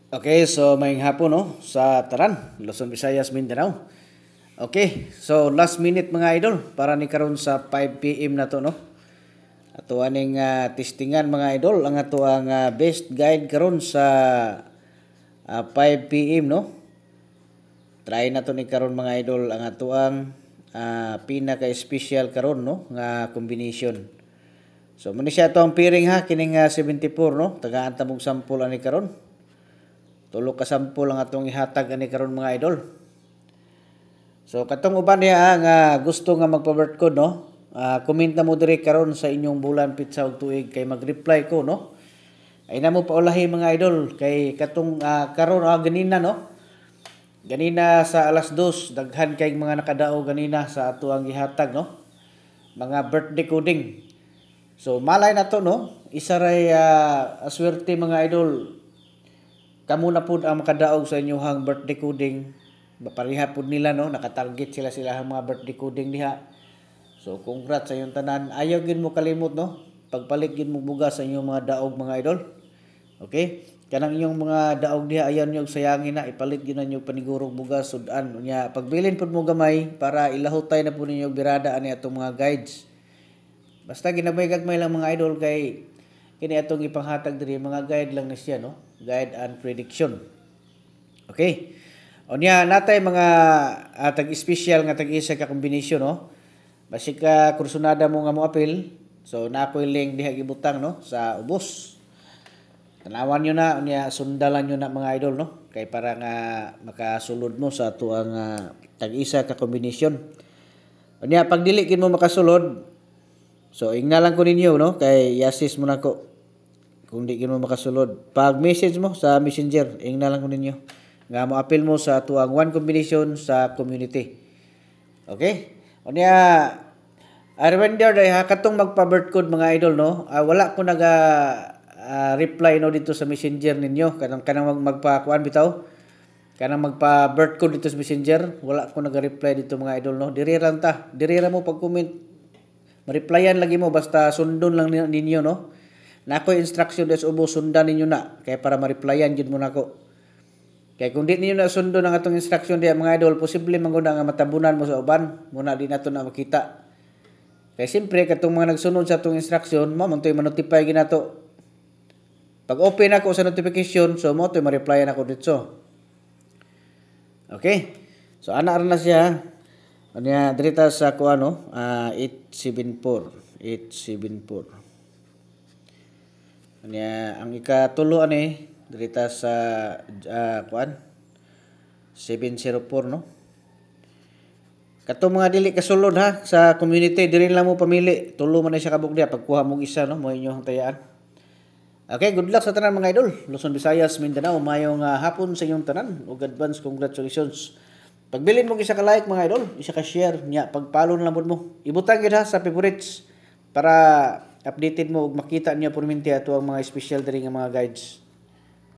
Okay, so may hapon no sa Taran, Luzon, Visayas, Mindanao. Okay, so last minute mga idol para ni karon sa 5 PM na to no. Ato aning testingan mga idol ang ato ang best guide karon sa 5 PM no. Try na to ni karon mga idol ang ato ang pinaka-special karon no nga combination. So muna siya to ang piring ha kining 74 no. Tagaan ta mong sample ani karon. Tulo ka sample ang atong ihatag ani karon mga idol. So katong uban niya nga gusto nga magpa-birth code no. Comment na mo diri karon sa inyong bulan pizza ug tuig kay mag-reply ko no. Ay na mo paulahi mga idol kay katong karon ganina no. Ganina sa alas 2 daghan kay mga nakadao ganina sa ato ang ihatag no. Mga birthday coding. So malay na to no. Isa ray aswerte mga idol. Kamo na pud ang makadaog sa inyong birthday coding. Pareha pud nila no, nakatarget sila ang mga birthday coding diha. So congrats sa inyong tanan. Ayaw gid mo kalimot no. Pagpalit gid mo bugas sa inyong mga daog mga idol. Okay? Kanang inyong mga daog diha ayaw niyo sayangin na ipalit gid na niyo panigurong bugas sudan unya. Pagbilin pud mo gamay para ilahutay na pud ninyo birada ani atong mga guides. Basta ginabay-gagmay lang mga idol kay kini atong ipanghatag diri mga guide lang na siya no. Guide and prediction. Okay. Unya natay mga tag-special nga tag-isa ka combination no. Basig ka kursunada mo nga mo apil. So nakoy link diha gibutang no sa ubos. Tanawan nyo na unya sundalan nyo na mga idol no. Kay para nga makasulod mo sa tuang tag-isa ka combination. Unya pag dili kin mo makasulod, so ingnalan ko ninyo no kay yasis mo na ko. Kung di mo makasulod, pag message mo sa Messenger, na lang ko ninyo. Nga mo appeal mo sa tuang one combination sa community. Okay? O niya, reminder dahil katong magpa-birth code mga idol no, wala ko reply no dito sa Messenger ninyo. Kanang magpa-kuan bitaw. Kanang magpa-birth code dito sa Messenger, wala ko reply dito mga idol no. Diri ra mo pag-comment. Ma-replyan lagi mo basta sundon lang ninyo no. Na ako instruction des ubo sundan ninyo na kay para ma-replyan jud mo nako. Kay kung di ninyo na sundon ang atong instruction diya mga idol, posible man gud nga matabunan mo sa uban, muna di nato na makita. Kay siyempre katong mga nagsunod sa atong instruction, mo man toy ma-notify ginato. Pag open ako sa notification, so mo toy ma-replyan ako dito. Okay? So ana ra na siya. Anya dirita sa ko 874. Ang ikatulo ani dirita sa kuan 704 no. Kato mga dili kasulod ha sa community diri lang mo pamili. Tulo man na siya kabuk dia pagkuha mo isa no mo inyong tayaan. Okay, good luck sa tanan mga idol. Luzon, Visayas, Mindanao, mayong hapon sa inyong tanan ug advance congratulations. Pagbilin mo isa ka like mga idol, isa ka share nya pag-follow na lang mo. Ibutang gid ha sa favorites para updated mo ug makita niyo porminti ato ang mga special diri nga mga guides.